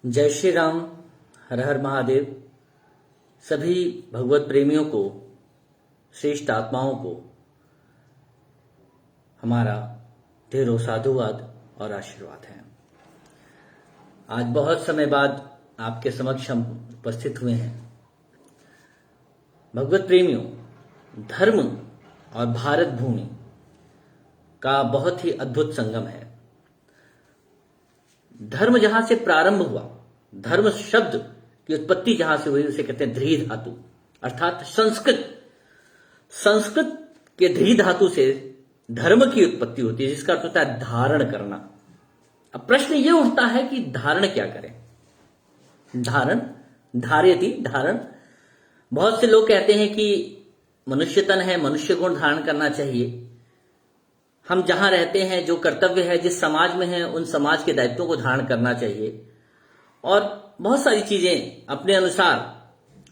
जय श्री राम। हर हर महादेव। सभी भगवत प्रेमियों को, श्रेष्ठ आत्माओं को हमारा ढेरों साधुवाद और आशीर्वाद है। आज बहुत समय बाद आपके समक्ष हम उपस्थित हुए हैं। भगवत प्रेमियों, धर्म और भारत भूमि का बहुत ही अद्भुत संगम है। धर्म जहां से प्रारंभ हुआ, धर्म शब्द की उत्पत्ति जहां से हुई, उसे कहते हैं ध्री धातु, अर्थात संस्कृत के ध्री धातु से धर्म की उत्पत्ति होती है, जिसका अर्थ होता है धारण करना। अब प्रश्न यह उठता है कि धारण क्या करें। धारण, धार्यति, धारण। बहुत से लोग कहते हैं कि मनुष्य तन है, मनुष्य गुण धारण करना चाहिए। हम जहां रहते हैं, जो कर्तव्य है, जिस समाज में है, उन समाज के दायित्वों को धारण करना चाहिए। और बहुत सारी चीजें अपने अनुसार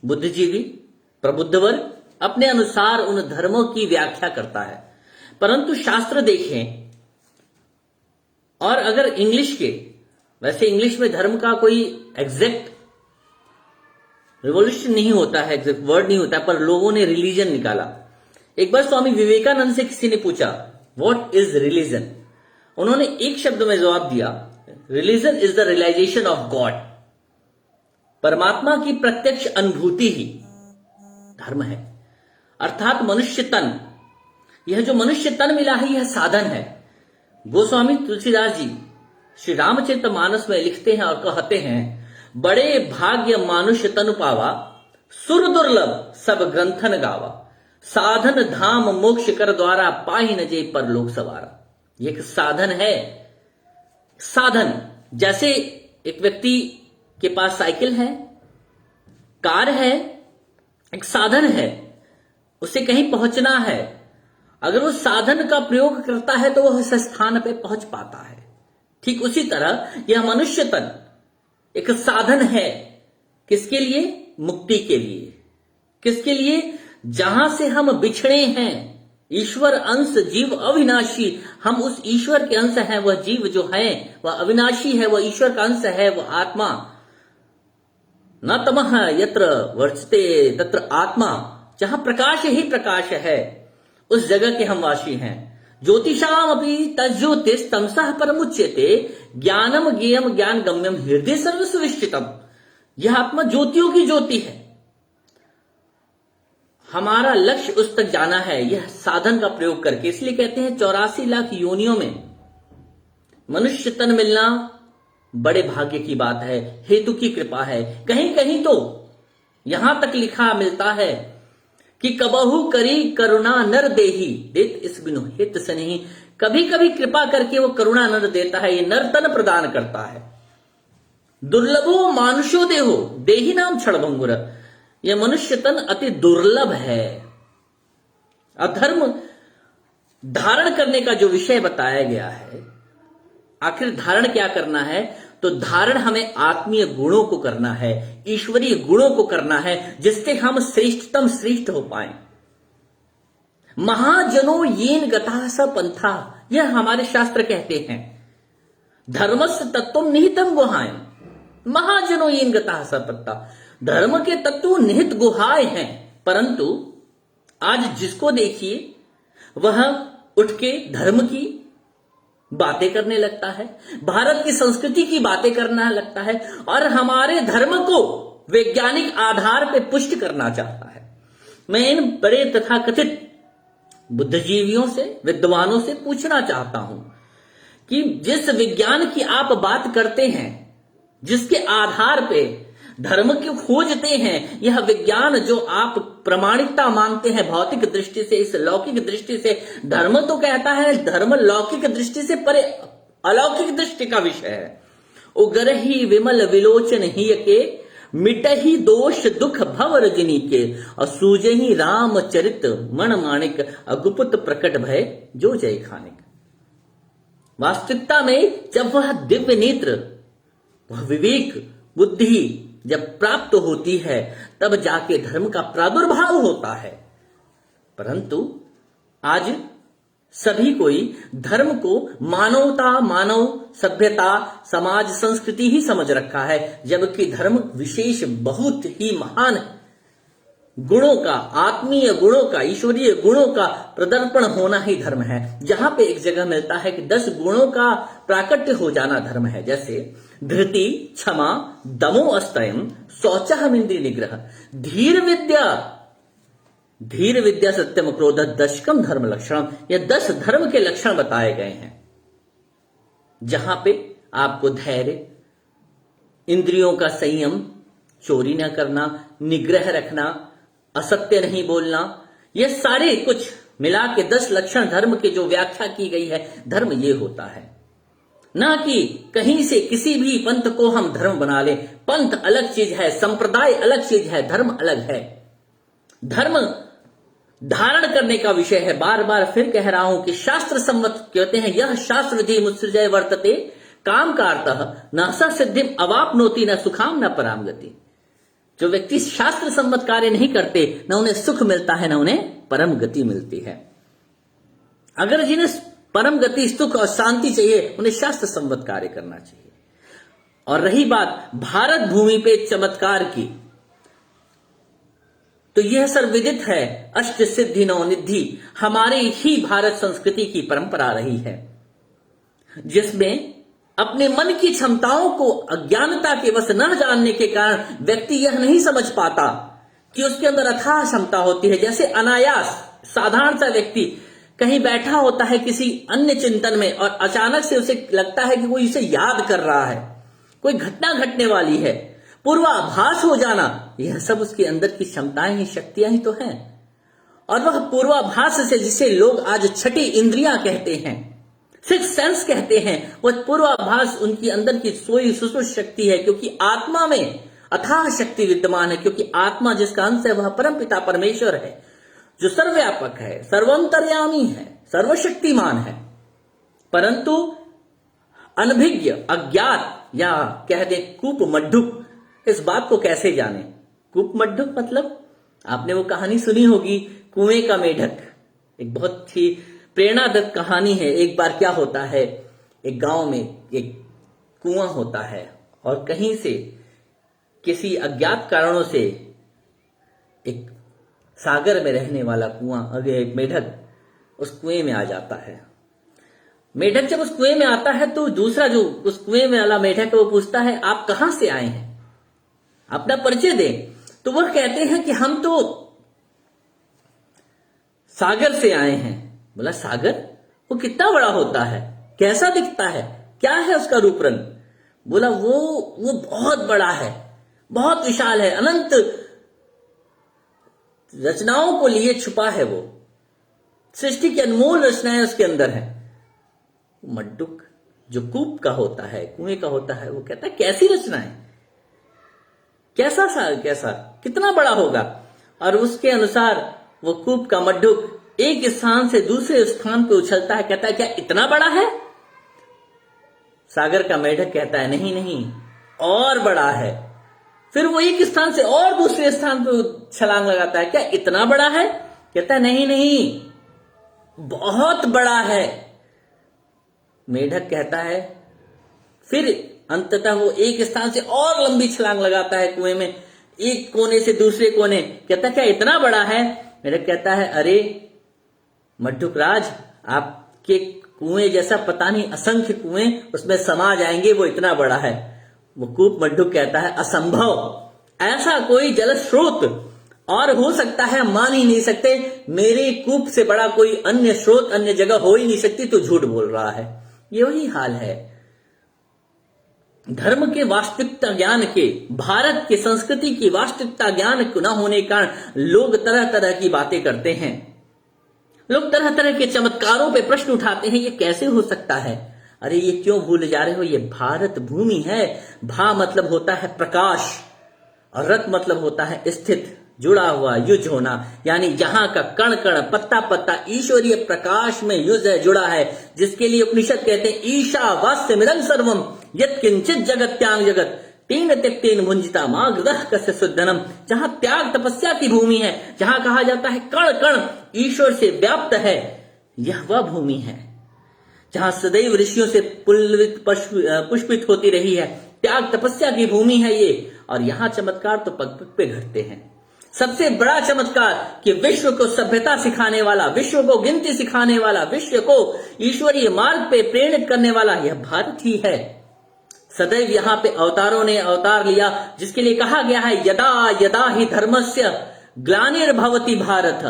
बुद्धिजीवी, प्रबुद्ध वर्ग अपने अनुसार उन धर्मों की व्याख्या करता है। परंतु शास्त्र देखें, और अगर इंग्लिश के, वैसे इंग्लिश में धर्म का कोई एग्जैक्ट रिवोल्यूशन नहीं होता है, एग्जैक्ट वर्ड नहीं होता है, पर लोगों ने रिलीजन निकाला। एक बार स्वामी विवेकानंद से किसी ने पूछा, व्हाट इज रिलीजन? उन्होंने एक शब्द में जवाब दिया, religion is the realization of God. परमात्मा की प्रत्यक्ष अनुभूति ही धर्म है। अर्थात मनुष्य तन, यह जो मनुष्य तन मिला है, यह साधन है। गोस्वामी तुलसीदास जी श्री रामचरितमानस में लिखते हैं और कहते हैं, बड़े भाग्य मानुष्य तनु पावा, सुर दुर्लभ सब ग्रंथन गावा, साधन धाम मोक्ष कर द्वारा, पाहि न जे परलोक सवारा। यह एक साधन है। साधन, जैसे एक व्यक्ति के पास साइकिल है, कार है, एक साधन है, उसे कहीं पहुंचना है। अगर वो साधन का प्रयोग करता है तो वह उस स्थान पे पहुंच पाता है। ठीक उसी तरह यह मनुष्य तन एक साधन है। किसके लिए? मुक्ति के लिए। किसके लिए? जहां से हम बिछड़े हैं। ईश्वर अंश जीव अविनाशी, हम उस ईश्वर के अंश हैं। वह जीव जो है वह अविनाशी है, वह ईश्वर का अंश है, वह आत्मा। न तमः यत्र वर्चते तत्र आत्मा, जहां प्रकाश ही प्रकाश है, उस जगह के हम वासी हैं। ज्योतिषाम अपि तज्ज्योतिष तमसः परमुच्यते, ज्ञानम ज्ञेयम ज्ञान गम्यम हृदय सर्वसुविष्टितम। यह आत्मा ज्योतियों की ज्योति है। हमारा लक्ष्य उस तक जाना है, यह साधन का प्रयोग करके। इसलिए कहते हैं 84 लाख योनियों में मनुष्य तन मिलना बड़े भाग्य की बात है, हेतु की कृपा है। कहीं कहीं तो यहां तक लिखा मिलता है कि कबहू करी करुणा नर देही, देत इस बिनु हित से नहीं। कभी कभी कृपा करके वो करुणा नर देता है, ये नर तन प्रदान करता है। दुर्लभो मानुषो देहो देही नाम क्षणभंगुर, यह मनुष्य तन अति दुर्लभ है। अधर्म धारण करने का जो विषय बताया गया है, आखिर धारण क्या करना है? तो धारण हमें आत्मीय गुणों को करना है, ईश्वरीय गुणों को करना है, जिससे हम श्रेष्ठतम श्रेष्ठ हो पाए। महाजनो येन गतः स पंथा, यह हमारे शास्त्र कहते हैं। धर्मस्य तत्वम निहितम गुहायम, महाजनो येन गतः स पंथा। धर्म के तत्व निहित गुहाएं हैं, परंतु आज जिसको देखिए वह उठ के धर्म की बातें करने लगता है, भारत की संस्कृति की बातें करना लगता है, और हमारे धर्म को वैज्ञानिक आधार पर पुष्ट करना चाहता है। मैं इन बड़े तथाकथित बुद्धिजीवियों से, विद्वानों से पूछना चाहता हूं कि जिस विज्ञान की आप बात करते हैं, जिसके आधार पे धर्म की खोजते हैं, यह विज्ञान जो आप प्रमाणिकता मानते हैं भौतिक दृष्टि से, इस लौकिक दृष्टि से, धर्म तो कहता है धर्म लौकिक दृष्टि से परे अलौकिक दृष्टि का विषय है। उगरहि विमल विलोचन ही के, मिटहि दोष दुख भव रजनी के, और सूजहि राम चरित मण माणिक, अगुप्त प्रकट भय जो जय खानिक। वास्तविकता में जब वह दिव्य नेत्र, वह विवेक बुद्धि जब प्राप्त होती है, तब जाके धर्म का प्रादुर्भाव होता है। परंतु आज सभी कोई धर्म को मानवता, मानव सभ्यता, समाज, संस्कृति ही समझ रखा है, जबकि धर्म विशेष बहुत ही महान गुणों का, आत्मीय गुणों का, ईश्वरीय गुणों का प्रदर्पण होना ही धर्म है। जहां पे एक जगह मिलता है कि 10 गुणों का प्राकट्य हो जाना धर्म है, जैसे धृति, क्षमा, दमो अस्तयम, शौचः इंद्रिय निग्रह, धीर विद्या सत्यम क्रोध दशकम धर्म लक्षणम, ये 10 धर्म के लक्षण बताए गए हैं। जहां पे आपको धैर्य, इंद्रियों का संयम, चोरी न करना, निग्रह रखना, असत्य नहीं बोलना, ये सारे कुछ मिला के 10 लक्षण धर्म के जो व्याख्या की गई है, धर्म ये होता है। ना कि कहीं से किसी भी पंथ को हम धर्म बना ले। पंथ अलग चीज है, संप्रदाय अलग चीज है, धर्म अलग है। धर्म धारण करने का विषय है। बार बार फिर कह रहा हूं कि शास्त्र सम्मत कहते हैं, यह शास्त्र विधि मुत्सृजय वर्तते काम कारतः न स सिद्धिम अवाप्नोति न सुखाम न पराम गति। जो व्यक्ति शास्त्र सम्मत कार्य नहीं करते, न उन्हें सुख मिलता है, न उन्हें परम गति मिलती है। अगर जिन्हें परम गति, सुख और शांति चाहिए, उन्हें शास्त्र सम्मत कार्य करना चाहिए। और रही बात भारत भूमि पे चमत्कार की, तो यह सर्वविदित है, अष्ट सिद्धि नौ निधि हमारे ही भारत संस्कृति की परंपरा रही है, जिसमें अपने मन की क्षमताओं को अज्ञानता के वश न जानने के कारण व्यक्ति यह नहीं समझ पाता कि उसके अंदर अथाह क्षमता होती है। जैसे अनायास साधारण सा व्यक्ति कहीं बैठा होता है किसी अन्य चिंतन में, और अचानक से उसे लगता है कि कोई इसे याद कर रहा है, कोई घटना घटने वाली है, पूर्वाभास हो जाना, यह सब उसके अंदर की क्षमताएं ही, शक्तियां ही तो हैं। और वह पूर्वाभास से, जिसे लोग आज छठी इंद्रियां कहते हैं, 6 सेंस कहते हैं, वह पूर्वाभास उनकी अंदर की सोई सुसुप्त शक्ति है, क्योंकि आत्मा में अथाह शक्ति विद्यमान है। क्योंकि आत्मा जिसका अंश है, वह परम पिता परमेश्वर है, जो सर्वव्यापक है, सर्वंतर्यामी है, सर्वशक्तिमान है। परंतु अनभिज्ञ, अज्ञात या कह दे कूप मड्ढुक, इस बात को कैसे जाने? कूप मड्ढुक मतलब आपने वो कहानी सुनी होगी, कुएं का मेढक। एक बहुत ही प्रेरणादायक कहानी है। एक बार क्या होता है, एक गांव में एक कुआं होता है, और कहीं से किसी अज्ञात कारणों से एक सागर में रहने वाला एक मेढक उस कुएं में आ जाता है। मेढक जब उस कुएं में आता है, तो दूसरा जो उस कुएं में वाला मेढक है, वो पूछता है, आप कहां से आए हैं, अपना परिचय दें। तो वह कहते हैं कि हम तो सागर से आए हैं। बोला, सागर? वो कितना बड़ा होता है, कैसा दिखता है, क्या है उसका रूप रंग? बोला, वो बहुत बड़ा है, बहुत विशाल है, अनंत रचनाओं को लिए छुपा है, वो सृष्टि की अनमोल रचनाएं उसके अंदर है। मड्डुक जो कूप का होता है, कुएं का होता है, वो कहता है, कैसी रचनाएं, कैसा कितना बड़ा होगा? और उसके अनुसार वो कूप का मड्डुक एक स्थान से दूसरे स्थान पे उछलता है, कहता है, क्या इतना बड़ा है? सागर का मेढक कहता है, नहीं, और बड़ा है। फिर वो एक स्थान से और दूसरे स्थान पे छलांग लगाता है, क्या इतना बड़ा है? कहता है, नहीं, बहुत बड़ा है। मेढक कहता है, फिर अंततः वो एक स्थान से और लंबी छलांग लगाता है कुएं में, एक कोने से दूसरे कोने। कहता है, क्या इतना बड़ा है? मेढक कहता है, अरे मड्डुक राज, आपके कुएं जैसा पता नहीं असंख्य कुएं उसमें समा जाएंगे, वो इतना बड़ा है। वो कूप मड्डुक कहता है, असंभव, ऐसा कोई जल स्रोत और हो सकता है, मान ही नहीं सकते, मेरे कूप से बड़ा कोई अन्य स्रोत, अन्य जगह हो ही नहीं सकती, तो झूठ बोल रहा है। ये वही हाल है धर्म के वास्तविकता ज्ञान के, भारत की संस्कृति की वास्तविकता ज्ञान न होने के कारण लोग तरह तरह की बातें करते हैं, लोग तरह तरह के चमत्कारों पे प्रश्न उठाते हैं, ये कैसे हो सकता है? अरे ये क्यों भूल जा रहे हो, ये भारत भूमि है। भा मतलब होता है प्रकाश, और रत मतलब होता है स्थित, जुड़ा हुआ, युज होना, यानी जहां का कण कण, पत्ता पत्ता ईश्वरीय प्रकाश में युज है, जुड़ा है, जिसके लिए उपनिषद कहते हैं, ईशा वास्य मिदं सर्वम यत् किंचित जगत्यां जगत तीन त्यक्तेन भुंजिता मां गृह कस्य सुद्धनम। जहां त्याग तपस्या की भूमि है, जहां कहा जाता है कण कण ईश्वर से व्याप्त है, यह वह भूमि है जहां सदैव ऋषियों से पुष्पित होती रही है। त्याग तपस्या की भूमि है ये, और यहां चमत्कार तो पग पग पे घटते हैं। सबसे बड़ा चमत्कार कि विश्व को सभ्यता सिखाने वाला, विश्व को गिनती सिखाने वाला, विश्व को ईश्वरीय मार्ग पे प्रेरित करने वाला यह भारत ही है। सदैव यहाँ पे अवतारों ने अवतार लिया, जिसके लिए कहा गया है यदा यदा ही धर्मस्य ग्लानिर्भवति भारत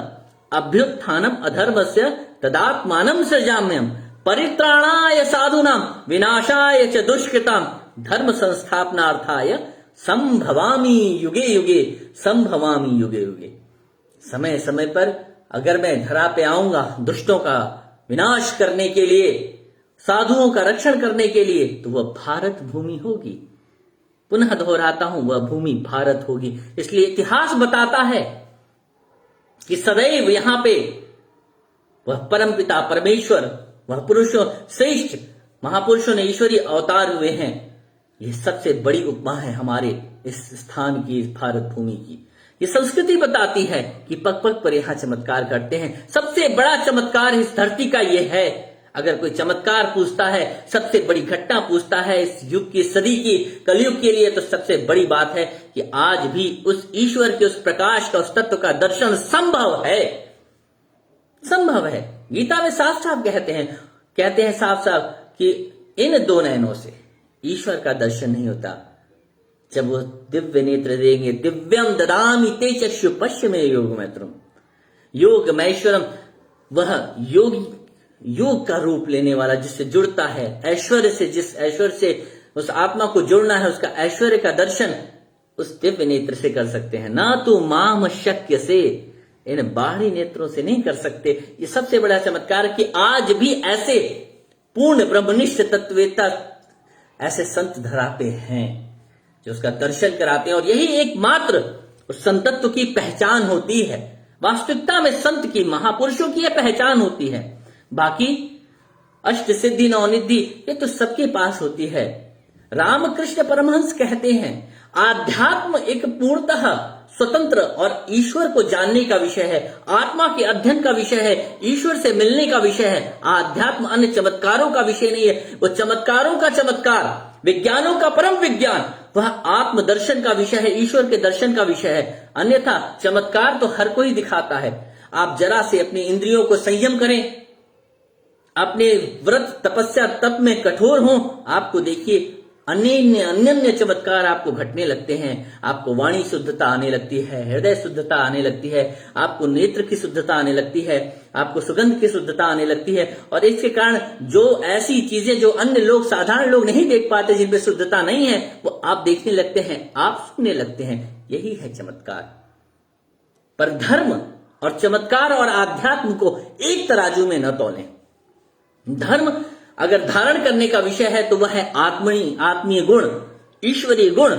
अभ्युत्थानम अधर्मस्य तदात्मानं सृजाम्यहम् परित्राणाय साधूनां विनाशाय च दुष्कृतां धर्म संस्थापनार्थाय संभवामि युगे युगे, संभवामि युगे युगे। समय समय पर अगर मैं धरा पे आऊंगा दुष्टों का विनाश करने के लिए, साधुओं का रक्षण करने के लिए, तो वह भारत भूमि होगी। पुनः दोहराता हूं, वह भूमि भारत होगी। इसलिए इतिहास बताता है कि सदैव यहां पे वह परमपिता परमेश्वर, वह पुरुषों श्रेष्ठ महापुरुषों ने ईश्वरीय अवतार हुए हैं। यह सबसे बड़ी उपमा है हमारे इस स्थान की, इस भारत भूमि की। ये संस्कृति बताती है कि पग पग पर यहां चमत्कार करते हैं। सबसे बड़ा चमत्कार इस धरती का यह है। अगर कोई चमत्कार पूछता है, सबसे बड़ी घटना पूछता है इस युग की, सदी की, कलयुग के लिए, तो सबसे बड़ी बात है कि आज भी उस ईश्वर के, उस प्रकाश का, उस तत्व का दर्शन संभव है। संभव है। गीता में साफ साफ कहते हैं साफ साफ कि इन दो नयनों से ईश्वर का दर्शन नहीं होता। जब वो दिव्य नेत्र देंगे, दिव्यम ददामि ते चक्षु पश्चिमे योगमैत्रम, योग मैश्वरम, वह योग का रूप लेने वाला, जिससे जुड़ता है ऐश्वर्य से, जिस ऐश्वर्य से उस आत्मा को जुड़ना है, उसका ऐश्वर्य का दर्शन उस दिव्य नेत्र से कर सकते हैं। ना तो माम शक्य से, इन बाहरी नेत्रों से नहीं कर सकते। ये सबसे बड़ा चमत्कार कि आज भी ऐसे पूर्ण ब्रह्मनिष्ठ तत्ववेत्ता, ऐसे संत धरा पे हैं जो उसका दर्शन कराते हैं। और यही एकमात्र उस संतत्व की पहचान होती है। वास्तविकता में संत की, महापुरुषों की यह पहचान होती है। बाकी अष्ट सिद्धि नवनिधि ये तो सबके पास होती है। रामकृष्ण परमहंस कहते हैं आध्यात्म एक पूर्णतः स्वतंत्र और ईश्वर को जानने का विषय है, आत्मा के अध्ययन का विषय है, ईश्वर से मिलने का विषय है। आध्यात्म अन्य चमत्कारों का विषय नहीं है। वो चमत्कारों का चमत्कार, विज्ञानों का परम विज्ञान, वह आत्म दर्शन का विषय है, ईश्वर के दर्शन का विषय है। अन्यथा चमत्कार तो हर कोई दिखाता है। आप जरा से अपनी इंद्रियों को संयम करें, अपने व्रत तपस्या तप में कठोर हों, आपको देखिए अन्य चमत्कार आपको घटने लगते हैं। आपको वाणी शुद्धता आने लगती है, हृदय शुद्धता आने लगती है, आपको नेत्र की शुद्धता आने लगती है, आपको सुगंध की शुद्धता आने लगती है। और इसके कारण जो ऐसी चीजें जो अन्य लोग, साधारण लोग नहीं देख पाते, जिनमें शुद्धता नहीं है, वो आप देखने लगते हैं, आप सुनने लगते हैं। यही है चमत्कार। पर धर्म और चमत्कार और आध्यात्म को एक तराजू में न तौलें। धर्म अगर धारण करने का विषय है तो वह है आत्मीय गुण, ईश्वरीय गुण,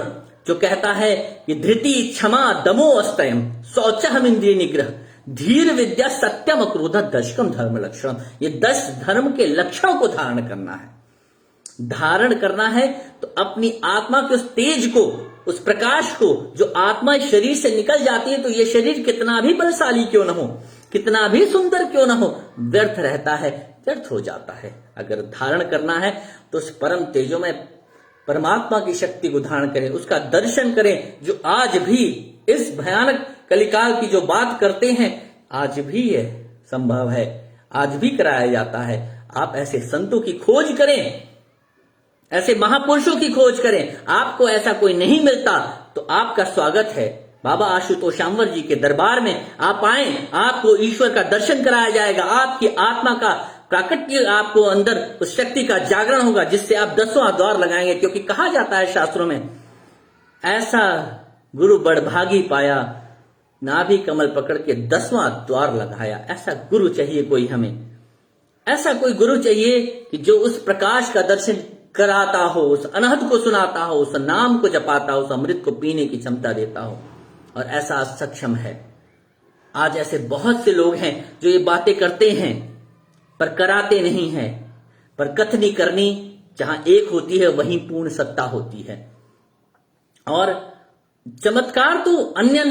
जो कहता है कि धृति क्षमा दमो अस्तयम शौचहम इंद्रिय निग्रह धीर विद्या सत्यम अक्रोध दशकम धर्म लक्षण। ये 10 धर्म के लक्षणों को धारण करना है। धारण करना है तो अपनी आत्मा के उस तेज को, उस प्रकाश को, जो आत्मा शरीर से निकल जाती है, तो ये शरीर कितना भी बलशाली क्यों न हो, कितना भी सुंदर क्यों न हो, व्यर्थ रहता है, व्यर्थ हो जाता है। अगर धारण करना है तो उस परम तेजो में परमात्मा की शक्ति को धारण करें, उसका दर्शन करें, जो आज भी इस भयानक कलिकाल की जो बात करते हैं, आज भी यह संभव है, आज भी कराया जाता है। आप ऐसे संतों की खोज करें, ऐसे महापुरुषों की खोज करें। आपको ऐसा कोई नहीं मिलता तो आपका स्वागत है। बाबा आशुतोषांवर जी के दरबार में आप आए, आपको ईश्वर का दर्शन कराया जाएगा, आपकी आत्मा का प्राकट्य, आपको अंदर उस शक्ति का जागरण होगा, जिससे आप 10वां द्वार लगाएंगे। क्योंकि कहा जाता है शास्त्रों में, ऐसा गुरु बड़भागी पाया, नाभि कमल पकड़ के 10वां द्वार लगाया। ऐसा गुरु चाहिए कोई हमें, ऐसा कोई गुरु चाहिए कि जो उस प्रकाश का दर्शन कराता हो, उस अनहद को सुनाता हो, उस नाम को जपाता हो, उस अमृत को पीने की क्षमता देता हो। और ऐसा सक्षम है। आज ऐसे बहुत से लोग हैं जो ये बातें करते हैं पर कराते नहीं हैं। पर कथनी करनी जहां एक होती है वहीं पूर्ण सत्ता होती है। और चमत्कार तो अन्य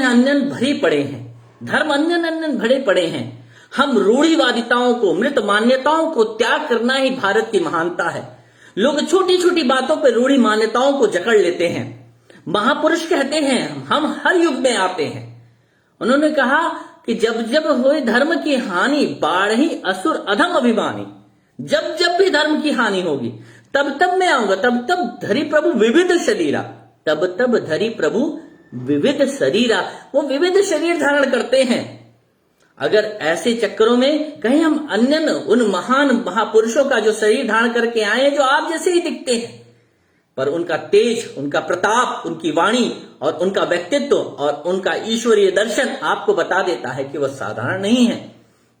भरे पड़े हैं, धर्म अन्य भरे पड़े हैं। हम रूढ़िवादिताओं को, मृत मान्यताओं को त्याग करना ही भारत की महानता है। लोग छोटी छोटी बातों पर रूढ़ी मान्यताओं को जकड़ लेते हैं। महापुरुष कहते हैं हम हर युग में आते हैं। उन्होंने कहा कि जब जब होए धर्म की हानि, बाढ़ी असुर अधम अभिमानी। जब जब भी धर्म की हानि होगी तब तब मैं आऊंगा, तब तब धरी प्रभु विविध शरीरा, तब तब धरी प्रभु विविध शरीरा। वो विविध शरीर धारण करते हैं। अगर ऐसे चक्करों में कहीं हम अन्य उन महान महापुरुषों का जो शरीर धारण करके आए हैं, जो आप जैसे ही दिखते हैं, पर उनका तेज, उनका प्रताप, उनकी वाणी और उनका व्यक्तित्व और उनका ईश्वरीय दर्शन आपको बता देता है कि वह साधारण नहीं है,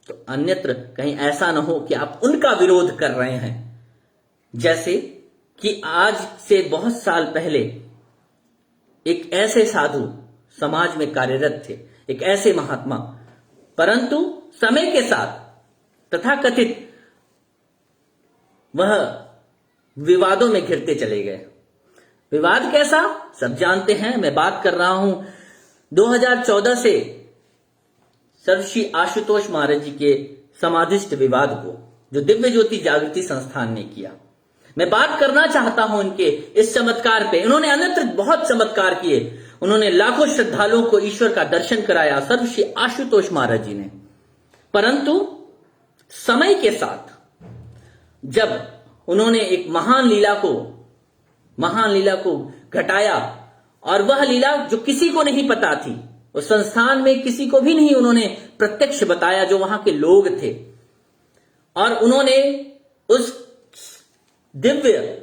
तो अन्यत्र कहीं ऐसा न हो कि आप उनका विरोध कर रहे हैं। जैसे कि आज से बहुत साल पहले एक ऐसे साधु समाज में कार्यरत थे, एक ऐसे महात्मा, परंतु समय के साथ तथाकथित वह विवादों में घिरते चले गए। विवाद कैसा, सब जानते हैं। मैं बात कर रहा हूं 2014 से सर्वश्री आशुतोष महाराज जी के समाधिस्थ विवाद को, जो दिव्य ज्योति जागृति संस्थान ने किया। मैं बात करना चाहता हूं इनके इस चमत्कार पे। इन्होंने अन्यत्र बहुत चमत्कार किए। उन्होंने लाखों श्रद्धालुओं को ईश्वर का दर्शन कराया, सर्वश्री आशुतोष महाराज जी ने। परंतु समय के साथ जब उन्होंने एक महान लीला को घटाया, और वह लीला जो किसी को नहीं पता थी, उस संस्थान में किसी को भी नहीं उन्होंने प्रत्यक्ष बताया, जो वहां के लोग थे, और उन्होंने उस दिव्य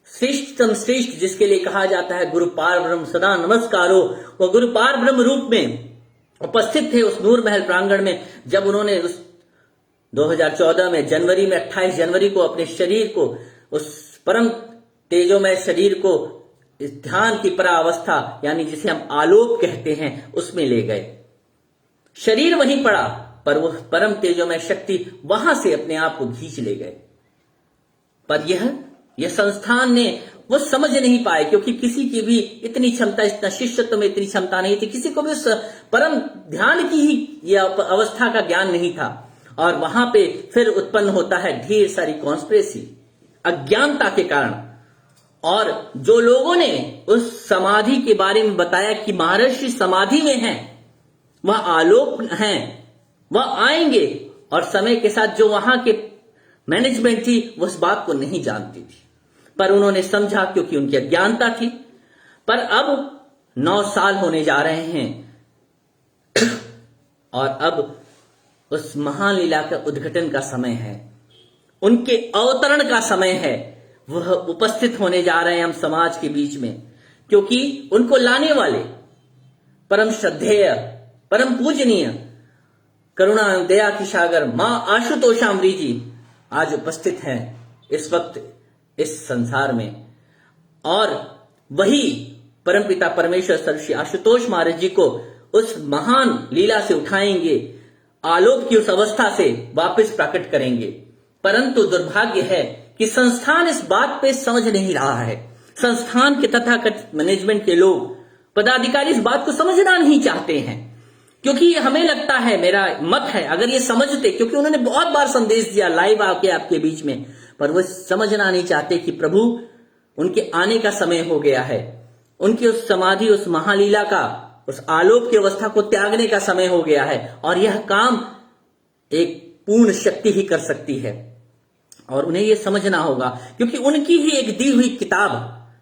श्रेष्ठतम श्रेष्ठ, जिसके लिए कहा जाता है गुरु पार ब्रह्म सदा नमस्कारो, वह गुरु पार ब्रह्म रूप में उपस्थित थे उस नूर महल प्रांगण में। जब उन्होंने उस 2014 में जनवरी में 28 जनवरी को अपने शरीर को, उस परम तेजोमय शरीर को इस ध्यान की परावस्था, यानी जिसे हम आलोक कहते हैं, उसमें ले गए। शरीर वहीं पड़ा, पर वह परम तेजोमय शक्ति वहां से अपने आप को खींच ले गए। पर यह संस्थान ने वो समझ नहीं पाए, क्योंकि किसी की भी इतनी क्षमता, इतना शिष्यत्व में इतनी क्षमता नहीं थी, किसी को भी उस परम ध्यान की ही यह अवस्था का ज्ञान नहीं था। और वहां पे फिर उत्पन्न होता है ढेर सारी कॉन्स्पिरेसी, अज्ञानता के कारण। और जो लोगों ने उस समाधि के बारे में बताया कि महर्षि समाधि में हैं, वह आलोक हैं, वह आएंगे, और समय के साथ जो वहां के मैनेजमेंट थी वो उस बात को नहीं जानती थी, पर उन्होंने समझा क्योंकि उनकी अज्ञानता थी। पर अब 9 साल होने जा रहे हैं और अब उस महान लीला का उद्घाटन का समय है, उनके अवतरण का समय है। वह उपस्थित होने जा रहे हैं हम समाज के बीच में, क्योंकि उनको लाने वाले परम श्रद्धेय, परम पूजनीय, करुणा दया की सागर मां आशुतोषामरी जी आज उपस्थित हैं इस वक्त इस संसार में। और वही परमपिता परमेश्वर सर्वश्री आशुतोष महाराज जी को उस महान लीला से उठाएंगे, आलोक की उस अवस्था से वापस प्रकट करेंगे। परंतु दुर्भाग्य है कि संस्थान इस बात पे समझ नहीं रहा है। संस्थान के तथाकथित मैनेजमेंट के लोग, पदाधिकारी इस बात को समझना नहीं चाहते हैं, क्योंकि हमें लगता है, मेरा मत है, अगर ये समझते, क्योंकि उन्होंने बहुत बार संदेश दिया लाइव आके आपके बीच में, पर वो समझना नहीं चाहते कि प्रभु उनके आने का समय हो गया है, उनकी उस समाधि, उस महालीला का, उस आलोक की अवस्था को त्यागने का समय हो गया है। और यह काम एक पूर्ण शक्ति ही कर सकती है, और उन्हें यह समझना होगा, क्योंकि उनकी ही एक दी हुई किताब,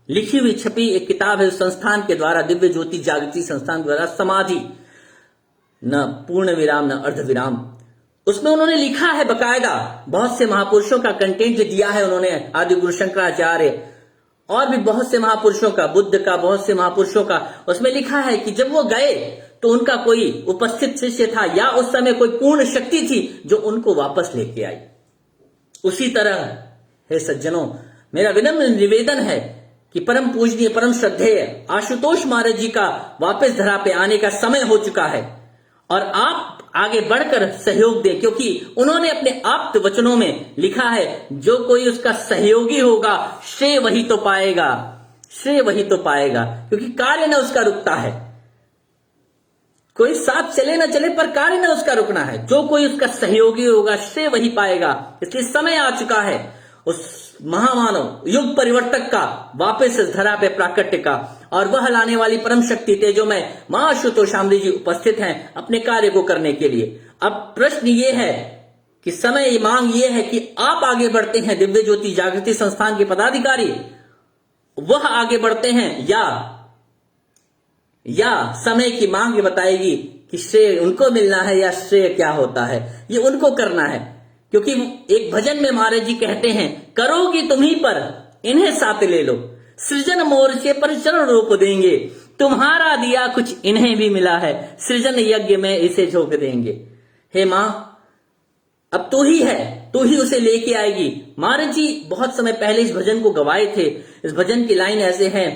लिखी हुई छपी एक किताब है उस संस्थान के द्वारा, दिव्य ज्योति जागृति संस्थान द्वारा, समाधि न पूर्ण विराम न अर्ध विराम। उसमें उन्होंने लिखा है बकायदा, बहुत से महापुरुषों का कंटेंट दिया है उन्होंने, आदि गुरु शंकराचार्य और भी बहुत से महापुरुषों का, बुद्ध का, बहुत से महापुरुषों का। उसमें लिखा है कि जब वो गए तो उनका कोई उपस्थित शिष्य था, या उस समय कोई पूर्ण शक्ति थी जो उनको वापस लेके आई। उसी तरह हे सज्जनों, मेरा विनम्र निवेदन है कि परम पूजनीय, परम श्रद्धेय आशुतोष महाराज जी का वापस धरा पे आने का समय हो चुका है, और आप आगे बढ़कर सहयोग दें, क्योंकि उन्होंने अपने आप्त वचनों में लिखा है, जो कोई उसका सहयोगी होगा श्रेय वही तो पाएगा, श्रेय वही तो पाएगा, क्योंकि कार्य न उसका रुकता है। कोई साथ चले न चले पर कार्य न उसका रुकना है। जो कोई उसका सहयोगी होगा श्रेय वही पाएगा। इसलिए समय आ चुका है उस महामानव युग परिवर्तक का वापस इस धरा पे प्राकट्य का, और वह लाने वाली परम शक्ति तेजोमय मां आशुतोष शामली जी उपस्थित हैं अपने कार्य को करने के लिए। अब प्रश्न ये है कि समय मांग ये है कि आप आगे बढ़ते हैं, दिव्य ज्योति जागृति संस्थान के पदाधिकारी वह आगे बढ़ते हैं, या समय की मांग ये बताएगी कि श्रेय उनको मिलना है या श्रेय क्या होता है, ये उनको करना है। क्योंकि एक भजन में महाराज जी कहते हैं, करोगी तुम्ही पर इन्हें साथ ले लो, सृजन मोर्चे पर चरण रूप देंगे, तुम्हारा दिया कुछ इन्हें भी मिला है, सृजन यज्ञ में इसे झोंक देंगे। हे मां, अब तू ही है, तू ही उसे लेके आएगी। महाराज जी बहुत समय पहले इस भजन को गवाए थे। इस भजन की लाइन ऐसे है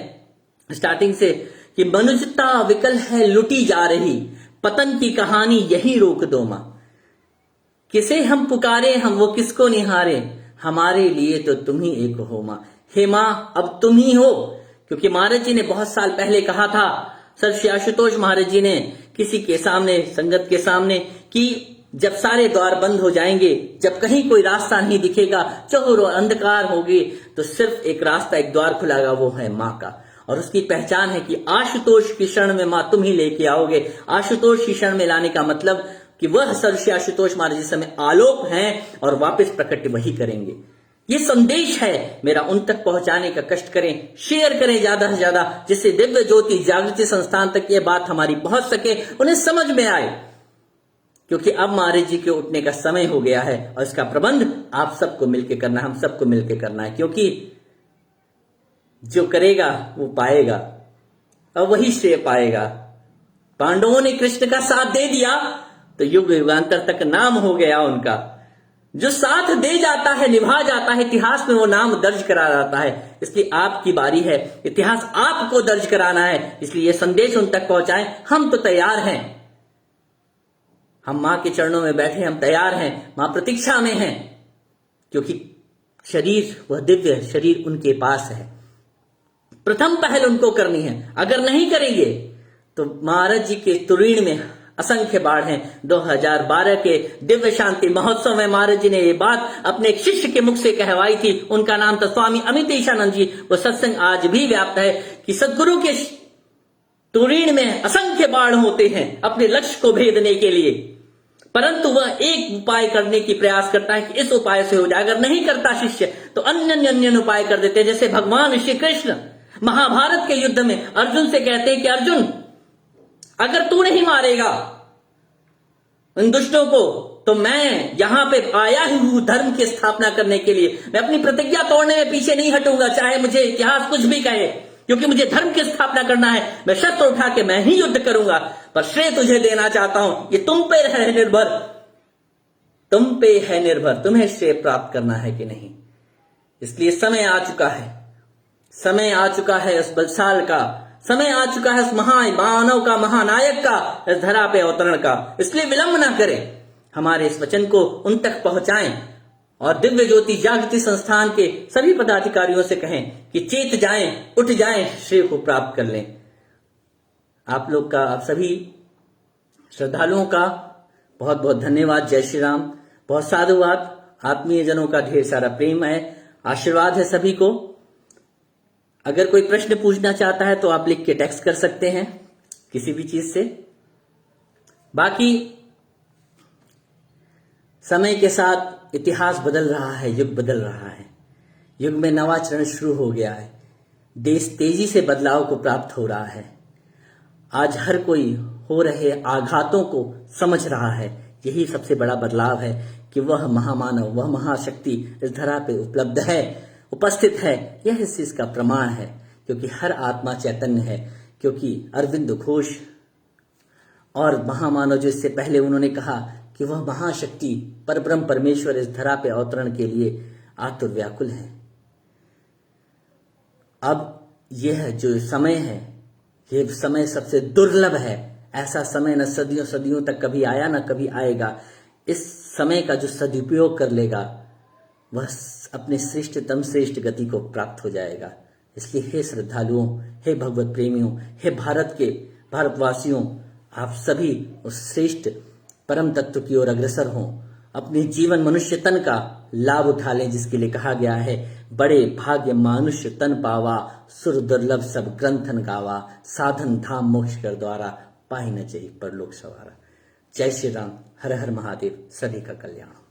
स्टार्टिंग से कि मनुष्यता विकल है लुटी जा रही, पतन की कहानी यही रोक दो मां, किसे हम पुकारे हम वो किसको निहारे, हमारे लिए तो तुम ही एक हो मां। हे मां, अब तुम ही हो। क्योंकि महाराज जी ने बहुत साल पहले कहा था, सर श्री आशुतोष महाराज जी ने किसी के सामने, संगत के सामने, कि जब सारे द्वार बंद हो जाएंगे, जब कहीं कोई रास्ता नहीं दिखेगा, चौरों अंधकार होगी, तो सिर्फ एक रास्ता, एक द्वार खुलेगा, वो है मां का। और उसकी पहचान है कि आशुतोष की शरण में मां तुम ही लेके आओगे। आशुतोष की शरण में लाने का मतलब कि वह सर श्री आशुतोष महाराज जी समय आलोक हैं और वापस प्रकट वही करेंगे। ये संदेश है मेरा, उन तक पहुंचाने का कष्ट करें, शेयर करें ज्यादा से ज्यादा, जिससे दिव्य ज्योति जागृति संस्थान तक ये बात हमारी पहुंच सके, उन्हें समझ में आए। क्योंकि अब महाराज जी के उठने का समय हो गया है और इसका प्रबंध आप सबको मिलकर करना है, हम सबको मिलकर करना है। क्योंकि जो करेगा वो पाएगा और वही श्रेय पाएगा। पांडवों ने कृष्ण का साथ दे दिया तो युग युगांतर तक नाम हो गया उनका। जो साथ दे जाता है, निभा जाता है, इतिहास में वो नाम दर्ज करा जाता है। इसलिए आपकी बारी है, इतिहास आपको दर्ज कराना है। इसलिए ये संदेश उन तक पहुंचाएं। हम तो तैयार हैं, हम मां के चरणों में बैठे, हम तैयार हैं, मां प्रतीक्षा में हैं। क्योंकि शरीर, वह दिव्य शरीर उनके पास है। प्रथम पहल उनको करनी है। अगर नहीं करेंगे तो महाराज जी के तुरीण में असंख्य बाढ़ हैं। 2012 के दिव्य शांति महोत्सव में महाराज जी ने ये बात अपने एक शिष्य के मुख से कहवाई थी। उनका नाम था स्वामी अमितेशानंद जी। वो सत्संग आज भी व्याप्त है कि सदगुरु के तुरीण में असंख्य बाढ़ होते हैं अपने लक्ष्य को भेदने के लिए, परंतु वह एक उपाय करने की प्रयास करता है कि इस उपाय से हो जाए। अगर नहीं करता शिष्य तो अन्य उपाय कर देते हैं। जैसे भगवान श्री कृष्ण महाभारत के युद्ध में अर्जुन से कहते हैं कि अर्जुन, अगर तू नहीं मारेगा इन दुष्टों को तो मैं यहां पे आया ही हूं धर्म की स्थापना करने के लिए। मैं अपनी प्रतिज्ञा तोड़ने में पीछे नहीं हटूंगा, चाहे मुझे इतिहास कुछ भी कहे, क्योंकि मुझे धर्म की स्थापना करना है। मैं शस्त्र उठा के मैं ही युद्ध करूंगा। पर श्रेय तुझे देना चाहता हूं, ये तुम पे है निर्भर, तुम पे है निर्भर, तुम्हें श्रेय प्राप्त करना है कि नहीं। इसलिए समय आ चुका है, समय आ चुका है इस बलशाल का, समय आ चुका है इस महामानव का, महानायक का, इस धरा पे अवतरण का। इसलिए विलंब ना करें, हमारे इस वचन को उन तक पहुंचाएं और दिव्य ज्योति जागृति संस्थान के सभी पदाधिकारियों से कहें कि चेत जाएं, उठ जाएं, श्रेय को प्राप्त कर लें। आप लोग का, आप सभी श्रद्धालुओं का बहुत बहुत धन्यवाद। जय श्री राम। बहुत साधुवाद। आत्मीय जनों का ढेर सारा प्रेम है, आशीर्वाद है सभी को। अगर कोई प्रश्न पूछना चाहता है तो आप लिख के टेक्स्ट कर सकते हैं किसी भी चीज से। बाकी समय के साथ इतिहास बदल रहा है, युग बदल रहा है, युग में नवा चरण शुरू हो गया है। देश तेजी से बदलाव को प्राप्त हो रहा है। आज हर कोई हो रहे आघातों को समझ रहा है। यही सबसे बड़ा बदलाव है कि वह महामानव, वह महाशक्ति इस धरा पे उपलब्ध है, उपस्थित है। यह इस चीज का प्रमाण है, क्योंकि हर आत्मा चैतन्य है। क्योंकि अरविंद घोष और महामानव जो इससे पहले उन्होंने कहा कि वह महाशक्ति परब्रह्म परमेश्वर इस धरा पे अवतरण के लिए आतुर व्याकुल है। अब यह जो समय है, यह समय सबसे दुर्लभ है। ऐसा समय न सदियों सदियों तक कभी आया, न कभी आएगा। इस समय का जो सदुपयोग कर लेगा वह अपने श्रेष्ठतम श्रेष्ठ गति को प्राप्त हो जाएगा। इसलिए हे श्रद्धालुओं, हे भगवत प्रेमियों, हे भारत के भारतवासियों, आप सभी उस श्रेष्ठ परम तत्व की ओर अग्रसर हों, अपने जीवन मनुष्य तन का लाभ उठा लें, जिसके लिए कहा गया है बड़े भाग्य मानुष्य तन पावा, सुर दुर्लभ सब ग्रंथन गावा, साधन धाम मोक्ष कर द्वारा, पाहि न चही परलोक सवारा। जय श्री राम, हर हर महादेव, सभी का कल्याण।